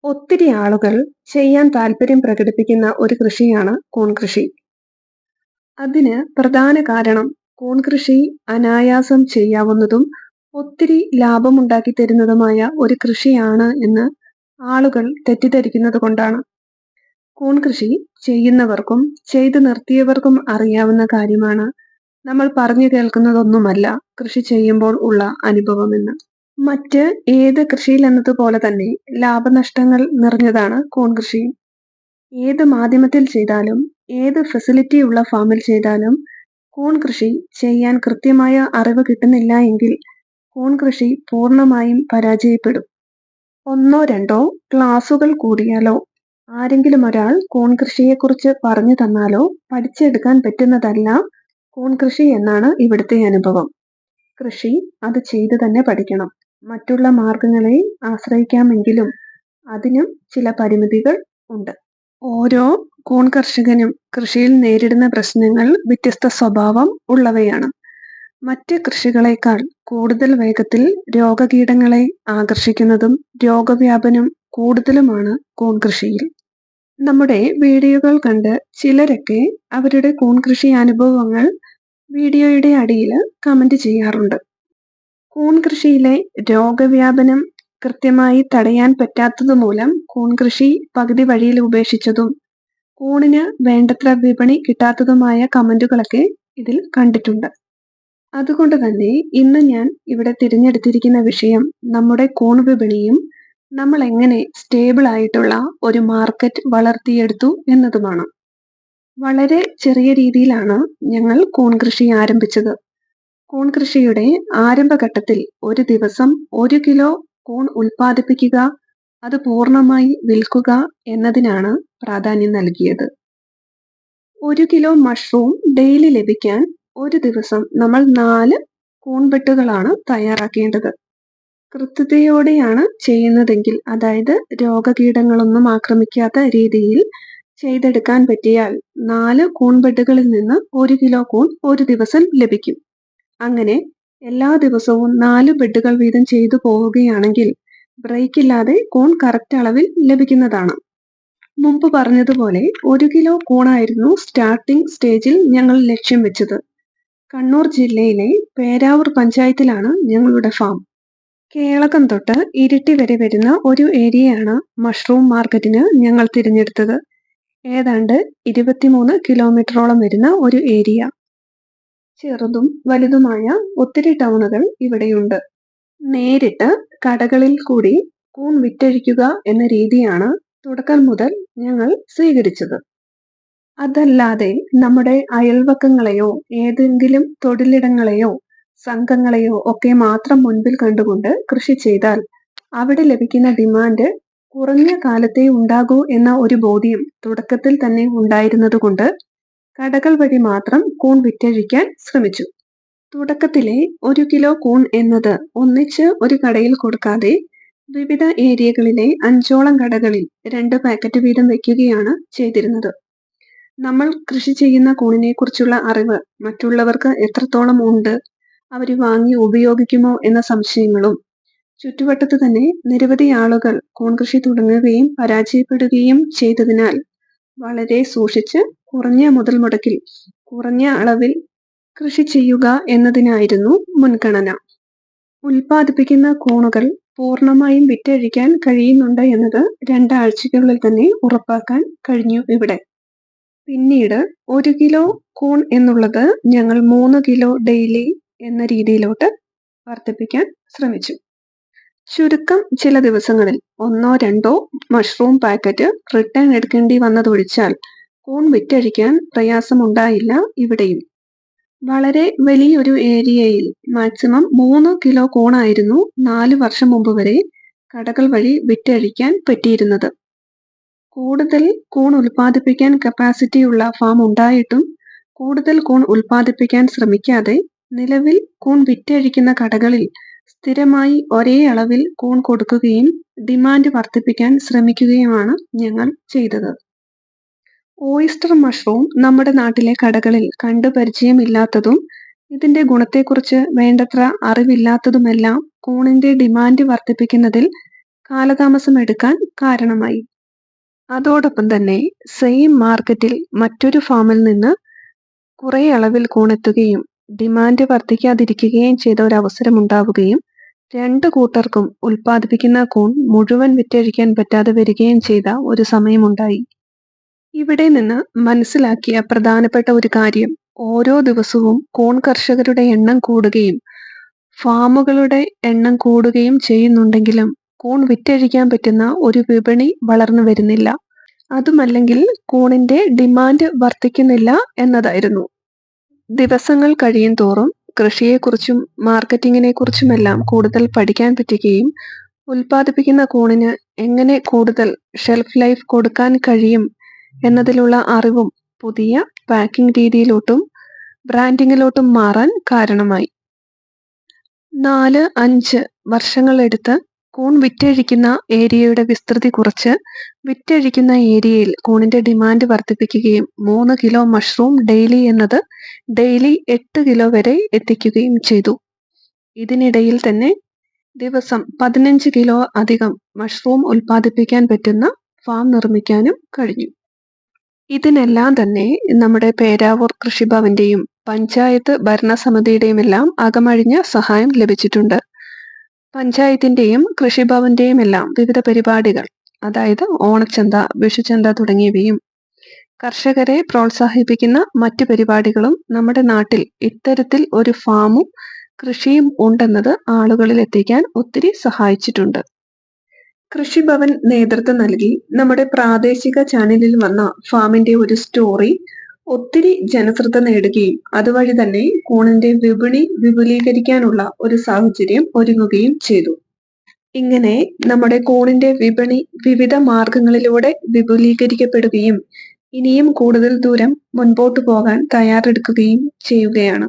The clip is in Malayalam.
ഒത്തിരി ആളുകൾ ചെയ്യാൻ താല്പര്യം പ്രകടിപ്പിക്കുന്ന ഒരു കൃഷിയാണ് കൂൺ കൃഷി. അതിന് പ്രധാന കാരണം കൂൺ കൃഷി അനായാസം ചെയ്യാവുന്നതും ഒത്തിരി ലാഭമുണ്ടാക്കി തരുന്നതുമായ ഒരു കൃഷിയാണ് എന്ന് ആളുകൾ തെറ്റിദ്ധരിക്കുന്നത് കൊണ്ടാണ്. കൂൺ കൃഷി ചെയ്യുന്നവർക്കും ചെയ്തു നിർത്തിയവർക്കും അറിയാവുന്ന കാര്യമാണ്. നമ്മൾ പറഞ്ഞു കേൾക്കുന്നതൊന്നുമല്ല കൃഷി ചെയ്യുമ്പോൾ ഉള്ള അനുഭവമെന്ന്. മറ്റ് ഏത് കൃഷിയിൽ എന്നതുപോലെ തന്നെ ലാഭനഷ്ടങ്ങൾ നിറഞ്ഞതാണ് കൂൺ കൃഷി. ഏത് മാധ്യമത്തിൽ ചെയ്താലും ഏത് ഫെസിലിറ്റി ഉള്ള ഫാമിൽ ചെയ്താലും കൂൺ കൃഷി ചെയ്യാൻ കൃത്യമായ അറിവ് കിട്ടുന്നില്ല എങ്കിൽ കൂൺ കൃഷി പൂർണ്ണമായും പരാജയപ്പെടും. ഒന്നോ രണ്ടോ ക്ലാസുകൾ കൂടിയാലോ ആരെങ്കിലും ഒരാൾ കൂൺ കൃഷിയെക്കുറിച്ച് പറഞ്ഞു തന്നാലോ പഠിച്ചെടുക്കാൻ പറ്റുന്നതല്ല കൂൺ കൃഷി എന്നാണ് ഇവിടുത്തെ അനുഭവം. കൃഷി അത് ചെയ്തു തന്നെ പഠിക്കണം. മറ്റുള്ള മാർഗങ്ങളെ ആശ്രയിക്കാമെങ്കിലും അതിനും ചില പരിമിതികൾ ഉണ്ട്. ഓരോ കൂൺ കർഷകനും കൃഷിയിൽ നേരിടുന്ന പ്രശ്നങ്ങൾ വ്യത്യസ്ത സ്വഭാവം ഉള്ളവയാണ്. മറ്റ് കൃഷികളെക്കാൾ കൂടുതൽ വേഗത്തിൽ രോഗകീടങ്ങളെ ആകർഷിക്കുന്നതും രോഗവ്യാപനം കൂടുതലുമാണ് കൂൺ കൃഷിയിൽ. നമ്മുടെ വീഡിയോകൾ കണ്ട് ചിലരൊക്കെ അവരുടെ കൂൺ കൃഷി അനുഭവങ്ങൾ വീഡിയോയുടെ അടിയിൽ കമന്റ് ചെയ്യാറുണ്ട്. കൂൺ കൃഷിയിലെ രോഗവ്യാപനം കൃത്യമായി തടയാൻ പറ്റാത്തതുമൂലം കൂൺ കൃഷി പകുതി വഴിയിൽ ഉപേക്ഷിച്ചതും കൂണിന് വേണ്ടത്ര വിപണി കിട്ടാത്തതുമായ കമന്റുകളൊക്കെ ഇതിൽ കണ്ടിട്ടുണ്ട്. അതുകൊണ്ട് തന്നെ ഇന്ന് ഞാൻ ഇവിടെ തിരഞ്ഞെടുത്തിരിക്കുന്ന വിഷയം നമ്മുടെ കൂൺ വിപണിയും നമ്മൾ എങ്ങനെ സ്റ്റേബിൾ ആയിട്ടുള്ള ഒരു മാർക്കറ്റ് വളർത്തിയെടുത്തു എന്നതുമാണ്. വളരെ ചെറിയ രീതിയിലാണ് ഞങ്ങൾ കൂൺ കൃഷി ആരംഭിച്ചത്. കൂൺ കൃഷിയുടെ ആരംഭഘട്ടത്തിൽ ഒരു ദിവസം 1 കിലോ കൂൺ ഉൽപ്പാദിപ്പിക്കുക, അത് പൂർണ്ണമായി വിൽക്കുക എന്നതിനാണ് പ്രാധാന്യം നൽകിയത്. 1 കിലോ മഷ്റൂം ഡെയിലി ലഭിക്കാൻ ഒരു ദിവസം നമ്മൾ 4 കൂൺവെട്ടുകളാണ് തയ്യാറാക്കേണ്ടത്. കൃത്യതയോടെയാണ് ചെയ്യുന്നതെങ്കിൽ, അതായത് രോഗകീടങ്ങളൊന്നും ആക്രമിക്കാത്ത രീതിയിൽ ചെയ്തെടുക്കാൻ പറ്റിയാൽ 4 കൂൺവെട്ടുകളിൽ നിന്ന് 1 കിലോ കൂൺ ഒരു ദിവസം ലഭിക്കും. അങ്ങനെ എല്ലാ ദിവസവും 4 ബെഡുകൾ വീതം ചെയ്തു പോവുകയാണെങ്കിൽ ബ്രേക്ക് ഇല്ലാതെ കൂൺ കറക്റ്റ് അളവിൽ ലഭിക്കുന്നതാണ്. മുമ്പ് പറഞ്ഞതുപോലെ 1 കിലോ കൂണായിരുന്നു സ്റ്റാർട്ടിംഗ് സ്റ്റേജിൽ ഞങ്ങൾ ലക്ഷ്യം വെച്ചത്. കണ്ണൂർ ജില്ലയിലെ പേരാവൂർ പഞ്ചായത്തിലാണ് ഞങ്ങളുടെ ഫാം. കേളകം തൊട്ട് ഇരിട്ടി വരെ വരുന്ന ഒരു ഏരിയയാണ് മഷ്റൂം മാർക്കറ്റിന് ഞങ്ങൾ തിരഞ്ഞെടുത്തത്. ഏതാണ്ട് 23 കിലോമീറ്ററോളം വരുന്ന ഒരു ഏരിയ. ചെറുതും വലുതുമായ ഒത്തിരി ടൗണുകൾ ഇവിടെയുണ്ട്. നേരിട്ട് കടകളിൽ കൂടി കൂൺ വിറ്റഴിക്കുക എന്ന രീതിയാണ് തുടക്കം മുതൽ ഞങ്ങൾ സ്വീകരിച്ചത്. അതല്ലാതെ നമ്മുടെ അയൽവക്കങ്ങളെയോ ഏതെങ്കിലും തൊഴിലിടങ്ങളെയോ സംഘങ്ങളെയോ ഒക്കെ മാത്രം മുൻപിൽ കണ്ടുകൊണ്ട് കൃഷി ചെയ്താൽ അവിടെ ലഭിക്കുന്ന ഡിമാൻഡ് കുറഞ്ഞ കാലത്തേ ഉണ്ടാകൂ എന്ന ഒരു ബോധ്യം തുടക്കത്തിൽ തന്നെ ഉണ്ടായിരുന്നതുകൊണ്ട് കടകൾ വഴി മാത്രം കൂൺ വിറ്റഴിക്കാൻ ശ്രമിച്ചു. തുടക്കത്തിലെ 1 കിലോ കൂൺ എന്നത് ഒന്നിച്ച് ഒരു കടയിൽ കൊടുക്കാതെ വിവിധ ഏരിയകളിലെ 5ഓളം കടകളിൽ 2 പാക്കറ്റ് വീതം വെക്കുകയാണ് ചെയ്തിരുന്നത്. നമ്മൾ കൃഷി ചെയ്യുന്ന കൂണിനെ കുറിച്ചുള്ള അറിവ് മറ്റുള്ളവർക്ക് എത്രത്തോളം ഉണ്ട്, അവർ വാങ്ങി ഉപയോഗിക്കുമോ എന്ന സംശയങ്ങളും, ചുറ്റുവട്ടത്ത് തന്നെ നിരവധി ആളുകൾ കൂൺ കൃഷി തുടങ്ങുകയും പരാജയപ്പെടുകയും ചെയ്തതിനാൽ വളരെ സൂക്ഷിച്ച് കുറഞ്ഞ മുതൽ മുടക്കിൽ കുറഞ്ഞ അളവിൽ കൃഷി ചെയ്യുക എന്നതിനായിരുന്നു മുൻഗണന. ഉൽപ്പാദിപ്പിക്കുന്ന കൂണുകൾ പൂർണ്ണമായും വിറ്റഴിക്കാൻ കഴിയുന്നുണ്ട് എന്നത് 2 ആഴ്ചയ്ക്കുള്ളിൽ തന്നെ ഉറപ്പാക്കാൻ കഴിഞ്ഞു ഇവിടെ. പിന്നീട് 1 കിലോ കൂൺ എന്നുള്ളത് ഞങ്ങൾ 3 കിലോ ഡെയിലി എന്ന രീതിയിലോട്ട് വർദ്ധിപ്പിക്കാൻ ശ്രമിച്ചു. ചുരുക്കം ചില ദിവസങ്ങളിൽ 1ഓ 2ഓ മഷ്റൂം പാക്കറ്റ് റിട്ടേൺ എടുക്കേണ്ടി വന്നതൊഴിച്ചാൽ കൂൺ വിറ്റഴിക്കാൻ പ്രയാസമുണ്ടായില്ല ഇവിടെയും. വളരെ വലിയൊരു ഏരിയയിൽ മാക്സിമം 3 കിലോ കൂണായിരുന്നു 4 വർഷം മുമ്പ് വരെ കടകൾ വഴി വിറ്റഴിക്കാൻ പറ്റിയിരുന്നത്. കൂടുതൽ കൂൺ ഉൽപ്പാദിപ്പിക്കാൻ കപ്പാസിറ്റിയുള്ള ഫാം ഉണ്ടായിട്ടും കൂടുതൽ കൂൺ ഉൽപ്പാദിപ്പിക്കാൻ ശ്രമിക്കാതെ നിലവിൽ കൂൺ വിറ്റഴിക്കുന്ന കടകളിൽ സ്ഥിരമായി ഒരേ അളവിൽ കൂൺ കൊടുക്കുകയും ഡിമാൻഡ് വർദ്ധിപ്പിക്കാൻ ശ്രമിക്കുകയുമാണ് ഞങ്ങൾ ചെയ്തത്. ഓയിസ്റ്റർ മഷ്റൂം നമ്മുടെ നാട്ടിലെ കടകളിൽ കണ്ടു പരിചയമില്ലാത്തതും ഇതിന്റെ ഗുണത്തെക്കുറിച്ച് വേണ്ടത്ര അറിവില്ലാത്തതുമെല്ലാം കൂണിന്റെ ഡിമാൻഡ് വർദ്ധിപ്പിക്കുന്നതിൽ കാലതാമസം എടുക്കാൻ കാരണമായി. അതോടൊപ്പം തന്നെ സെയിം മാർക്കറ്റിൽ മറ്റൊരു ഫാമിൽ നിന്ന് കുറെ അളവിൽ കൂണെത്തുകയും ഡിമാൻഡ് വർദ്ധിക്കാതിരിക്കുകയും ചെയ്ത ഒരവസരമുണ്ടാവുകയും രണ്ട് കൂട്ടർക്കും ഉൽപ്പാദിപ്പിക്കുന്ന കൂൺ മുഴുവൻ വിറ്റഴിക്കാൻ പറ്റാതെ വരികയും ചെയ്ത ഒരു സമയമുണ്ടായി. ഇവിടെ നിന്ന് മനസ്സിലാക്കിയ പ്രധാനപ്പെട്ട ഒരു കാര്യം, ഓരോ ദിവസവും കൂൺ കർഷകരുടെ എണ്ണം കൂടുകയും ഫാമുകളുടെ എണ്ണം കൂടുകയും ചെയ്യുന്നുണ്ടെങ്കിലും കൂൺ വിറ്റഴിക്കാൻ പറ്റുന്ന ഒരു വിപണി വളർന്നു വരുന്നില്ല. അതുമല്ലെങ്കിൽ കൂണിന്റെ ഡിമാൻഡ് വർദ്ധിക്കുന്നില്ല എന്നതായിരുന്നു. ദിവസങ്ങൾ കഴിയും തോറും കൃഷിയെക്കുറിച്ചും മാർക്കറ്റിങ്ങിനെക്കുറിച്ചുമെല്ലാം കൂടുതൽ പഠിക്കാൻ പറ്റുകയും ഉൽപ്പാദിപ്പിക്കുന്ന കൂണിന് എങ്ങനെ കൂടുതൽ ഷെൽഫ് ലൈഫ് കൊടുക്കാൻ കഴിയും എന്നതിലുള്ള അറിവും പുതിയ പാക്കിംഗ് രീതിയിലോട്ടും ബ്രാൻഡിങ്ങിലോട്ടും മാറാൻ കാരണമായി. 4-5 വർഷങ്ങളെടുത്ത് കൂൺ വിറ്റഴിക്കുന്ന ഏരിയയുടെ വിസ്തൃതി കുറച്ച് വിറ്റഴിക്കുന്ന ഏരിയയിൽ കൂണിന്റെ ഡിമാൻഡ് വർദ്ധിപ്പിക്കുകയും 3 കിലോ മഷ്റൂം ഡെയിലി എന്നത് ഡെയിലി 8 കിലോ വരെ എത്തിക്കുകയും ചെയ്തു. ഇതിനിടയിൽ തന്നെ ദിവസം 15 കിലോ അധികം മഷ്റൂം ഉൽപ്പാദിപ്പിക്കാൻ പറ്റുന്ന ഫാം നിർമ്മിക്കാനും കഴിഞ്ഞു. ഇതിനെല്ലാം തന്നെ നമ്മുടെ പേരാവൂർ കൃഷിഭവന്റെയും പഞ്ചായത്ത് ഭരണസമിതിയുടെയും എല്ലാം അകമഴിഞ്ഞ സഹായം ലഭിച്ചിട്ടുണ്ട്. പഞ്ചായത്തിന്റെയും കൃഷിഭവന്റെയും എല്ലാം വിവിധ പരിപാടികൾ, അതായത് ഓണച്ചന്ത, വിഷുചന്ത തുടങ്ങിയവയും കർഷകരെ പ്രോത്സാഹിപ്പിക്കുന്ന മറ്റു പരിപാടികളും നമ്മുടെ നാട്ടിൽ ഇത്തരത്തിൽ ഒരു ഫാമും കൃഷിയും ഉണ്ടെന്നത് ആളുകളിൽ എത്തിക്കാൻ ഒത്തിരി സഹായിച്ചിട്ടുണ്ട്. കൃഷിഭവൻ നേതൃത്വം നൽകി നമ്മുടെ പ്രാദേശിക ചാനലിൽ വന്ന ഫാമിന്റെ ഒരു സ്റ്റോറി ഒത്തിരി ജനശ്രദ്ധ നേടുകയും അതുവഴി തന്നെ കൂണിന്റെ വിപണി വിപുലീകരിക്കാനുള്ള ഒരു സാഹചര്യം ഒരുങ്ങുകയും ചെയ്തു. ഇങ്ങനെ നമ്മുടെ കൂണിന്റെ വിപണി വിവിധ മാർഗങ്ങളിലൂടെ വിപുലീകരിക്കപ്പെടുകയും ഇനിയും കൂടുതൽ ദൂരം മുൻപോട്ടു പോകാൻ തയ്യാറെടുക്കുകയും ചെയ്യുകയാണ്.